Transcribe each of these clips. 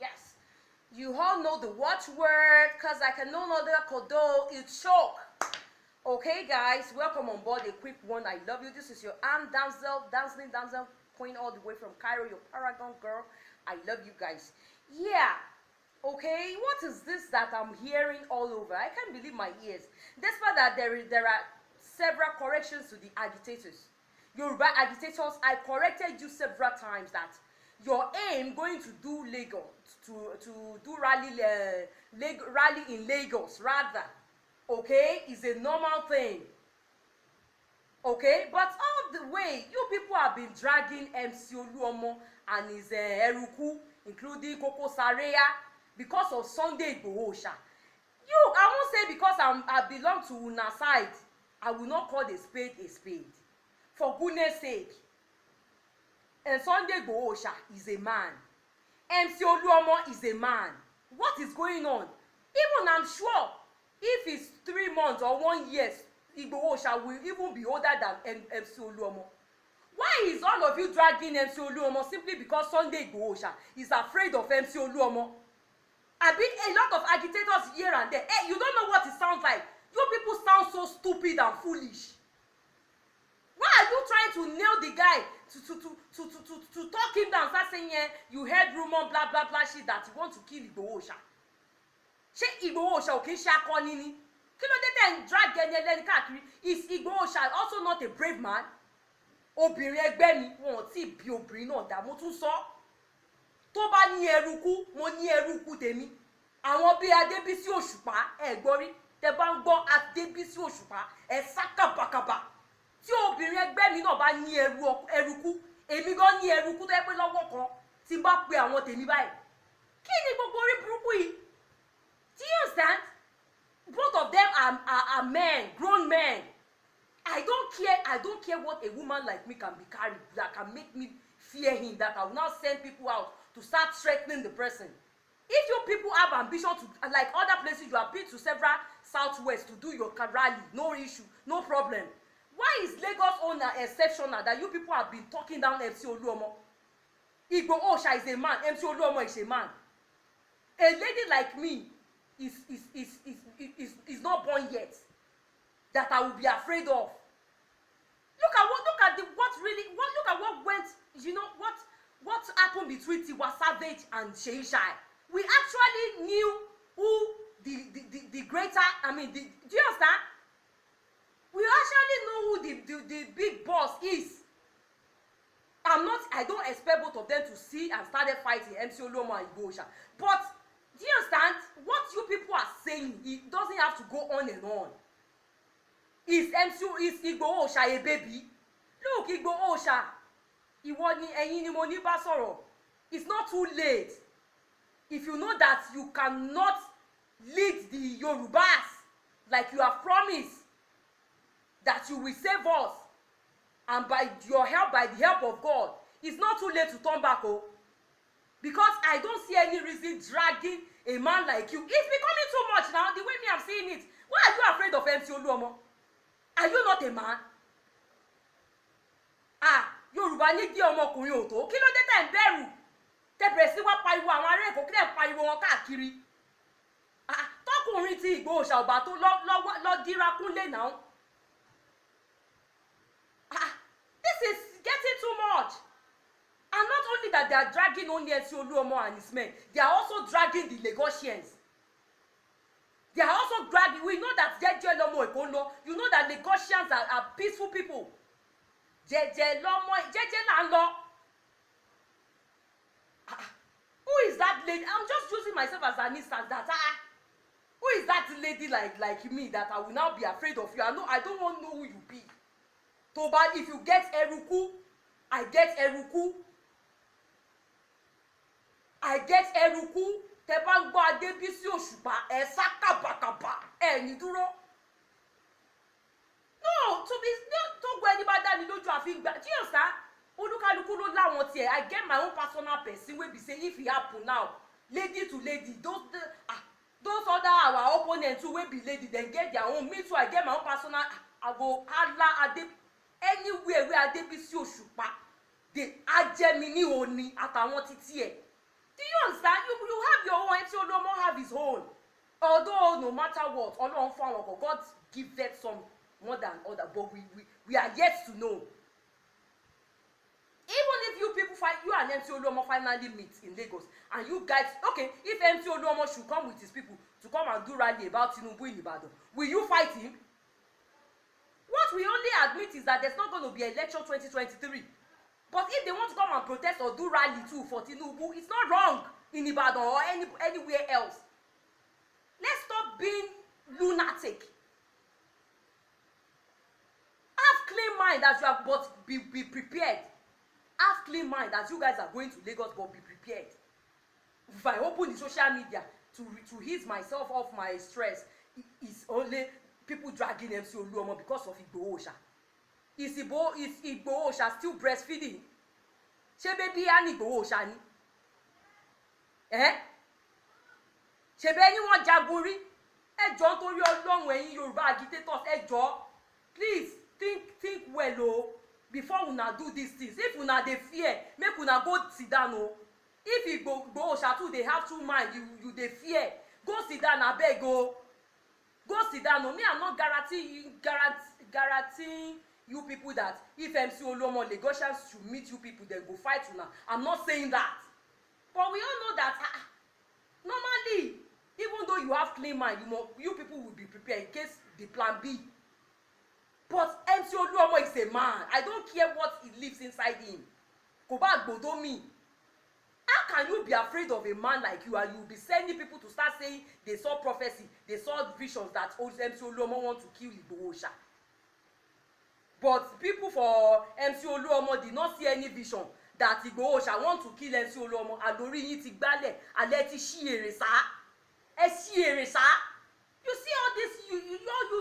Yes. You all know the watchword, because I can no longer condole, it's choke. Okay, guys, welcome on board. A quick one. I love you. This is your Aunt Damsel, Damsel, point all the way from Cairo, your Paragon girl. I love you guys. Yeah. Okay, what is this that I'm hearing all over? I can't believe my ears. Despite that there are several corrections to the agitators. Yoruba agitators, I corrected you several times that your aim going to do Lagos, to do rally in Lagos rather, okay, is a normal thing. Okay, but all the way, you people have been dragging MC Oluomo and his Eruku, including Koko Zaria, because of Sunday Igboho Oòṣà. I won't say because I belong to una side, I will not call a spade a spade. For goodness sake. And Sunday Igboho Oòṣà is a man. MC Oluomo is a man. What is going on? Even I'm sure, if it's 3 months or 1 year, Igboho Oòṣà will even be older than MC Oluomo. Why is all of you dragging MC Oluomo simply because Sunday Igboho Oòṣà is afraid of MC Oluomo? I mean, a lot of agitators here and there. Hey, you don't know what it sounds like. You people sound so stupid and foolish. Why are you trying to nail the guy to talk him down, start saying, yeah, you heard rumor, blah, blah, blah, shit, that you want to kill Igboho Oòṣà? Ṣé Igboho Oòṣà ò kí ń ṣe akọni ni? Kí ló dé tẹ́ ń drag ẹni ẹlẹ́ni káàkiri? Is Igboho Oòṣà also not a brave man? Obìnrin ẹgbẹ́ mi, wọn ò tí ì bí obìnrin náà dá, mo tún sọ. Tó bá ní eruku, mo ní eruku tèmi. Àwọn bí Adébísí Òṣùpá, ẹ gbọ́ rí, tẹ́ bá ń gbọ́ Adébísí Òṣùpá, ẹ sá kàbàkàbà. Tí obìnrin ẹgbẹ́ mi náà bá ní eruku, èmi gan ní eruku tó yẹ pé lọ́wọ́ kan tí n bá pe àwọn tèmi báyìí. Kí ni gbogbo orí burúkú yìí? Do you understand? Both of them are men, grown men. I don't care what a woman like me can be carried that can make me fear him, that I will now send people out to start threatening the person. If you people have ambition to, like other places, you have been to several southwest to do your rally, no issue, no problem. Why is Lagos owner exceptional that you people have been talking down MC Oluomo? Igboho Oòṣà is a man, MC Oluomo is a man. A lady like me is not born yet that I will be afraid of. Look at what went, you know, what happened between Tiwa Savage and Seyi Shai. We actually knew who the greater, do you understand? We actually know who the big boss is. I don't expect both of them to see and started fighting MC Oluomo and Igboho Oòṣà. But do you understand what you people are saying? It doesn't have to go on and on. Is Igboho Oòṣà a baby? Look, Igboho Oòṣà, ìwọ ni ẹ̀yin ni mo ní bá sọ̀rọ̀. It's not too late. If you know that you cannot lead the Yorubas like you have promised that you will save us, and by your help, by the help of God, it's not too late to turn back, oh. Because I don't see any reason dragging a man like you. It's becoming too much now, the way me I'm seeing it. Why are you afraid of MC Oluomo? Are you not a man? Yorùbá ní kí ọmọkùnrin ò tó. Kí ló dé tẹ́ ń bẹ̀rù? Tẹ́ bẹ̀rẹ̀ sí wá pariwo àwọn ará Èkó, kí lẹ́ pariwo wọn káàkiri. Tọkùnrin ti Igboho Oòṣà ọba tó lọ dira kúnlé náà. This is getting too much. And not only that, they are dragging only MC Oluomo and his men, they are also dragging the Lagosians. They are also dragging. We know that Jeje Lomo Ekono, you know that Lagosians are peaceful people. Jeje la lo. Who is that lady? I'm just using myself as an instance that who is that lady like me that I will now be afraid of you? I don't want to know who you be. Toba, if you get Eruku, I get Eruku. I get Eruku. Tẹ́ bá ń gbọ́ Adébísí Òṣùpá, ẹ sá kàbàkàbà, ẹ ní dúró. No, tó gbọ́ ẹni bá dání lójú àfi gbà. Do you understand? Olúkálùkù ló láwọn tiẹ̀. I get my own personal person wey be say if e happen now, lady to lady, those other our opponents too wey be lady, dem get their own. Me too, I get my own personal. I go hala anywhere wey Adébísí Òṣùpá dey ajẹmi ní òní àtàwọn títí ẹ̀. although no matter what, Ọlọ́run fún àwọn kan, God give them some more than other, but we are yet to know. Even if you people fight, you and MC Oluomo finally meet in Lagos, and you guys, okay, if MC Oluomo should come with his people to come and do rally about Tinubu in Ibadan, will you fight him? What we only admit is that there's not going to be election 2023. But if they want to come and protest or do rally too for Tinubu, it's not wrong in Ibadan or anywhere else. Let's stop being lunatic. Have clean mind as you have, but be prepared. Have clean mind as you guys are going to Lagos, but be prepared. If I open the social media to ease myself off my stress, it's only people dragging MC Oluomo because of Igboho Oòṣà. Is Igboho Oòṣà still breastfeeding? Ṣé baby and Igboho Oòṣà ni? Ṣé bẹ́ẹ̀ ni wọ́n jagun rí? Ẹ jọ̀ọ́ torí Ọlọ́run ẹ̀yin Yorùbá agitators, ẹ jọ̀ọ́, please think well o before una do these things. If una dey fear, make una go sit down o. If Igboho Oòṣà too dey have two mind, you dey fear, go sit down abeg o. Go sit down o. Me, I'm not guaranteeing you people that if MC Oluomo Lagosians should meet you people, then go fight una. I'm not saying that, but we all know that normally, even though you have clean mind, you people will be prepared in case the plan B. But MC Oluomo is a man. I don't care what he lives inside him. Kò bá gbọ́dọ̀ mi. How can you be afraid of a man like you, and you will be sending people to start saying they saw prophecy, they saw visions that MC Oluomo want to kill Igboho Oòṣà? But people for MC Oluomo did not see any vision that Igboho Oòṣà want to kill MC Oluomo. Àlórí yín ti gbálẹ̀, alẹ́ ti ṣí èrè sá. Ẹ ṣí èrè sá. You see all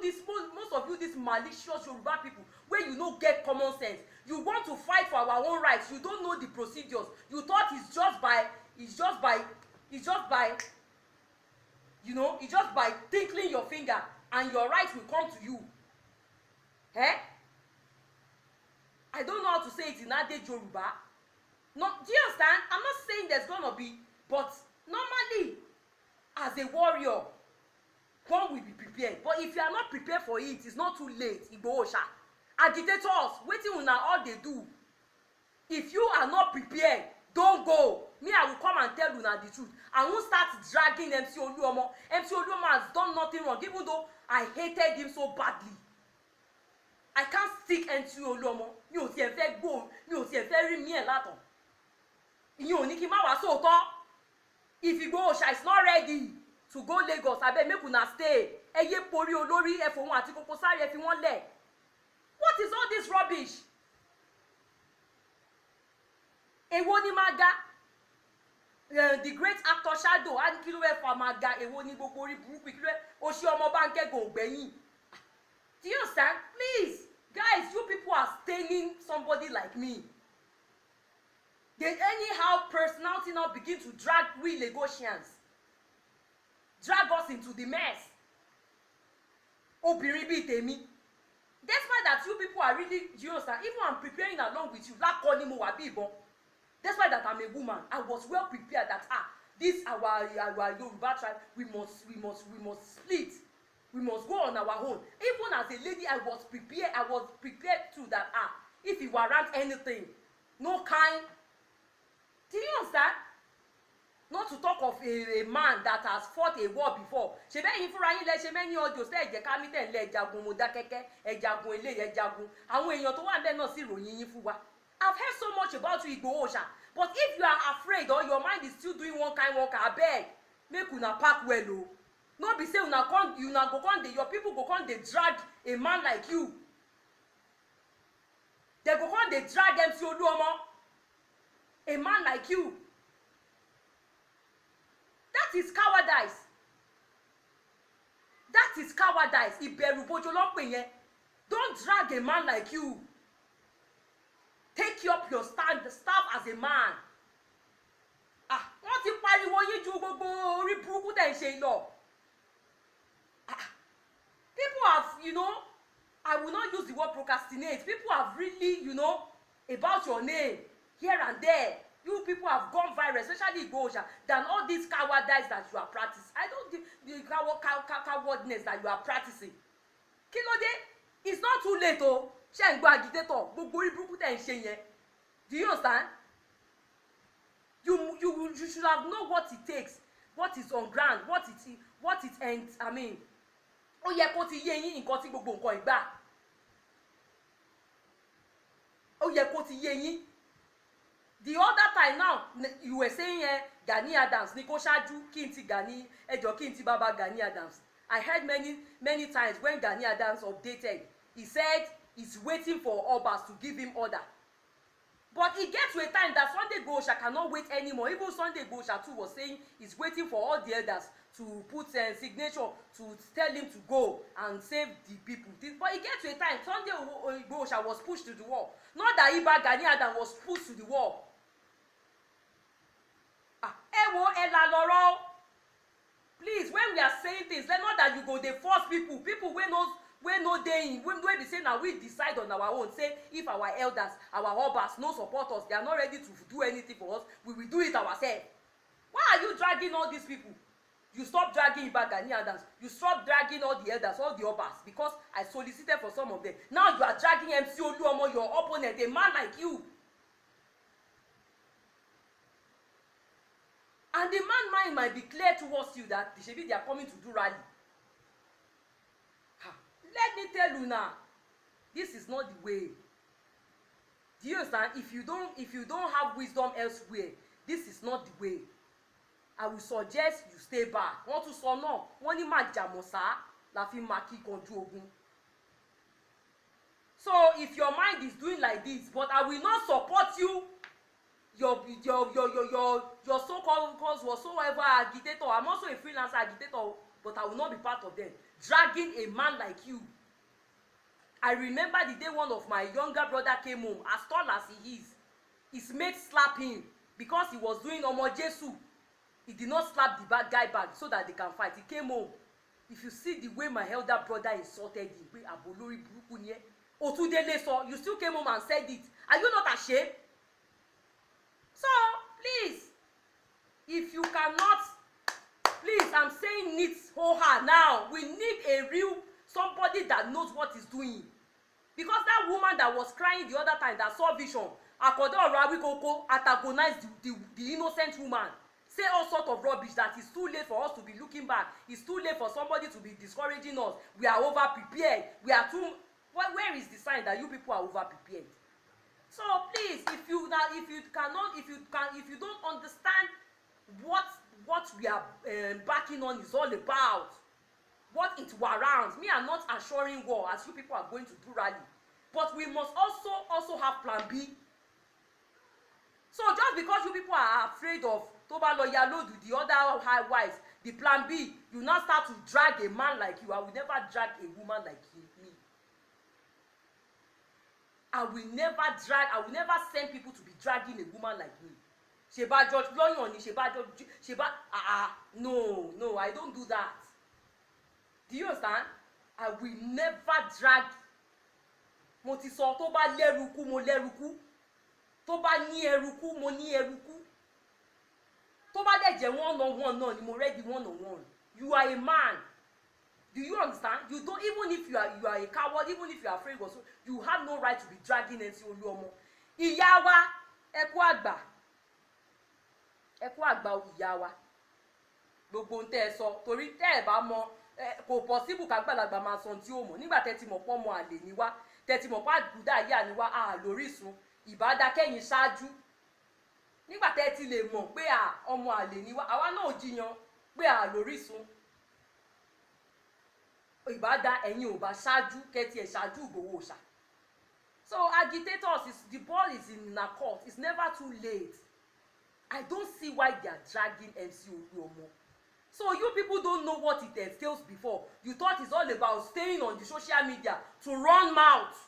this, most of you, this malicious Yoruba people, where you no get common sense. You want to fight for our own rights. You don't know the procedures. You thought it's just by tickling your finger and your rights will come to you. I don't know how to say it in Ade Yoruba. No, do you understand? I'm not saying there's gonna be, but normally, as a warrior, one will be prepared. But if you are not prepared for it, it's not too late. Igboho Oòṣà, agitators, waiting on all they do. If you are not prepared, don't go. Me, I will come and tell you now the truth. I won't start dragging MC Oluomo. MC Oluomo has done nothing wrong, even though I hated him so badly. I can't stick MC Oluomo. Mi ò tiẹ̀ fẹ́ gbọ́, mi ò tiẹ̀ fẹ́ rí mi ẹ̀ látàn. Ìyẹn ò ní kí n má wá sóòótọ́. If Igboho Oòṣà is not ready to go Lagos, abeg make una stay. Ẹ yé porí olórí, ẹ fòun àti Koko Zaria, ẹ fi wọ́n lẹ̀. What is all this rubbish? Èwo ni Maga? The great actor Shadow, and kí ló fẹ́ fa Maga? Èwo ni gbogbo orí burúkú? Kí ló fẹ́ Oṣì ọmọ Bánkẹ́ gòǹgbẹ̀yìn? Do you understand? Please, guys, you people are staining somebody like me. They anyhow personality now begin to drag we Lagosians. Drag us into the mess. Obìnrin bíi tèmi. Despite that you people are really, you understand, even I'm preparing along with you, lákọ ni mo wà bí ìbọn. Despite that I'm a woman, I was well prepared that this our Yoruba tribe, we must split. We must go on our own. Even as a lady, I was prepared too that if it warrant anything, no kind. Do you understand? Not to talk of a man that has fought a war before. Ṣé bẹ́ẹ̀ yín fúnra yín lẹ ṣe mẹ́ni ọjọ́ sí ẹ̀jẹ̀ kámítẹ̀ ńlẹ̀ ẹ̀jagun Mọdákẹ́kẹ́, ẹ̀jagun ilé ẹ̀jagun. Àwọn èèyàn tó wà ńbẹ̀ náà sì ròyìn yín fún wa. I've heard so much about you, Igboho Oòṣà. But if you are afraid or your mind is still doing one kind work, abeg, make una pack well o. No be say una go come dey, your people go come dey drag a man like you. They go come dey drag MC Oluomo, a man like you. That is cowardice. That is cowardice. Ìbẹ̀rùbojo ló ń pè yẹn. Don't drag a man like you. Take up your stand as a man. Wọ́n ti pariwo yín ju gbogbo orí burúkú tẹ̀ ń ṣe lọ. People have, I will not use the word procrastinate. People have really, about your name here and there. You people have gone viral, especially Igboho, than all these cowardice that you are practicing. I don't think the cowardness that you are practicing. Kí ló dé? It's not too late o. Ṣé ń gbọ́ agitator gbogbo orí burúkú tẹ̀ ń ṣe yẹn. Do you understand? You should have known what it takes, what is on ground, what it ends. I mean, ó yẹ kó ti yé yín nǹkan tí gbogbo nǹkan ìgbà. Ó yẹ kó ti yé yín. The other time now you were saying Gani Adams ní kó ṣáájú kí n ti Gani ẹjọ́ kí n ti bàbá Gani Adams. I heard many times when Gani Adams updated, he said he's waiting for Obas to give him order. But it gets to a time that Sunday Igboho cannot wait anymore. Even Sunday Igboho too was saying he's waiting for all the elders to put signature to tell him to go and save the people. But it gets to a time Sunday Igboho was pushed to the wall. Not that Iba Gani Adams was pushed to the wall. Please, when we are saying things, let not that you go dey force people wey no dey in, wey be say na we decide on our own, say if our elders, our obas no support us, they are not ready to do anything for us, we will do it ourselves. Why are you dragging all these people? You stop dragging Iba Gani Adams, you stop dragging all the elders, all the obas, because I solicited for some of them. Now you are dragging MC Oluomo, your opponent, a man like you. And the man mind might be clear towards you that they are coming to do rally. Let me tell you now, this is not the way. Do you understand? If you don't have wisdom elsewhere, this is not the way. I will suggest you stay back. Want to sọ náà, wọ́n ní má jàmọ̀sá la fi máa kíkanjú ogun. So if your mind is doing like this, but I will not support you. Your so-called whatsoever agitator. I'm also a freelance agitator, but I will not be part of them. Dragging a man like you. I remember the day one of my younger brother came home, as tall as he is. His mate slapped him because he was doing Omo Jesu. He did not slap the bad guy back so that they can fight. He came home. If you see the way my elder brother insulted him, you still came home and said it. Are you not ashamed? So, please, if you cannot, please, I'm saying it wholeheartedly now. We need a real somebody that knows what he's doing. Because that woman that was crying the other time that saw vision, Akodo Orawikoko antagonized the innocent woman. Say all sorts of rubbish that it's too late for us to be looking back. It's too late for somebody to be discouraging us. We are over prepared. We are too. Where is the sign that you people are over prepared? So please, if you don't understand what we are backing on is all about, what it warrants. Me, I'm not assuring war as you people are going to do rally, but we must also have plan B. So just because you people are afraid of Toba Loyalo, the other high wives, the plan B, you now start to drag a man like you. I will never drag a woman like me. I will never send people to be dragging a woman like me. Sheba George Loyon, no, I don't do that. Do you understand? I will never drag. Mo ti sọ tó bá lẹ́rùkú mo lẹ́rùkú. Tó bá ní ẹrùkú mo ní ẹrùkú. Tó bá dẹ̀ jẹ́ one-on-one náà ni mo ready one-on-one. You are a man. Do you understand? You don't, even if you are a coward, even if you are afraid, also, you have no right to be dragging MC Oluomo. Ìyá wa, ẹ kú àgbà. Ẹ kú àgbà ìyá wa. Gbogbo n tẹ́ sọ torí tẹ́ bá mọ̀ kò possible ká gbàlagbà máa sọ tí ó mọ̀ nígbà tẹ́ ti mọ̀ pọ̀ mọ́ àlè ni wá, tẹ́ ti mọ̀ pa àgùdá ìyá ni wá a lórísun ìbádá kẹ́yìn ṣáájú. Nígbà tẹ́ ti lè mọ̀ pé ọmọ àlè ni wá, àwa náà jiyàn pé a lórísun. Ìbádá ẹ̀yin ò bá ṣáájú kẹ́tì ẹ̀ ṣáájú Ìgbòho ṣá. So agitators, the ball is in our court. It's never too late. I don't see why they are dragging MC Oluomo. So you people don't know what it entails before. You thought it's all about staying on the social media to run mouth.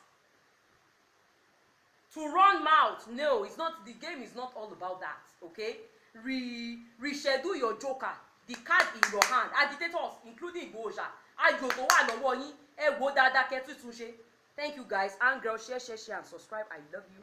To run mouth. No, it's not. The game is not all about that. Okay? Reschedule your joker. The card in your hand. Agitators, including Igboho. Ayo tó wà lọ́wọ́ yín, ẹ wò dáadáa kẹ́ tún ṣe. Thank you guys. And girls, share and subscribe. I love you.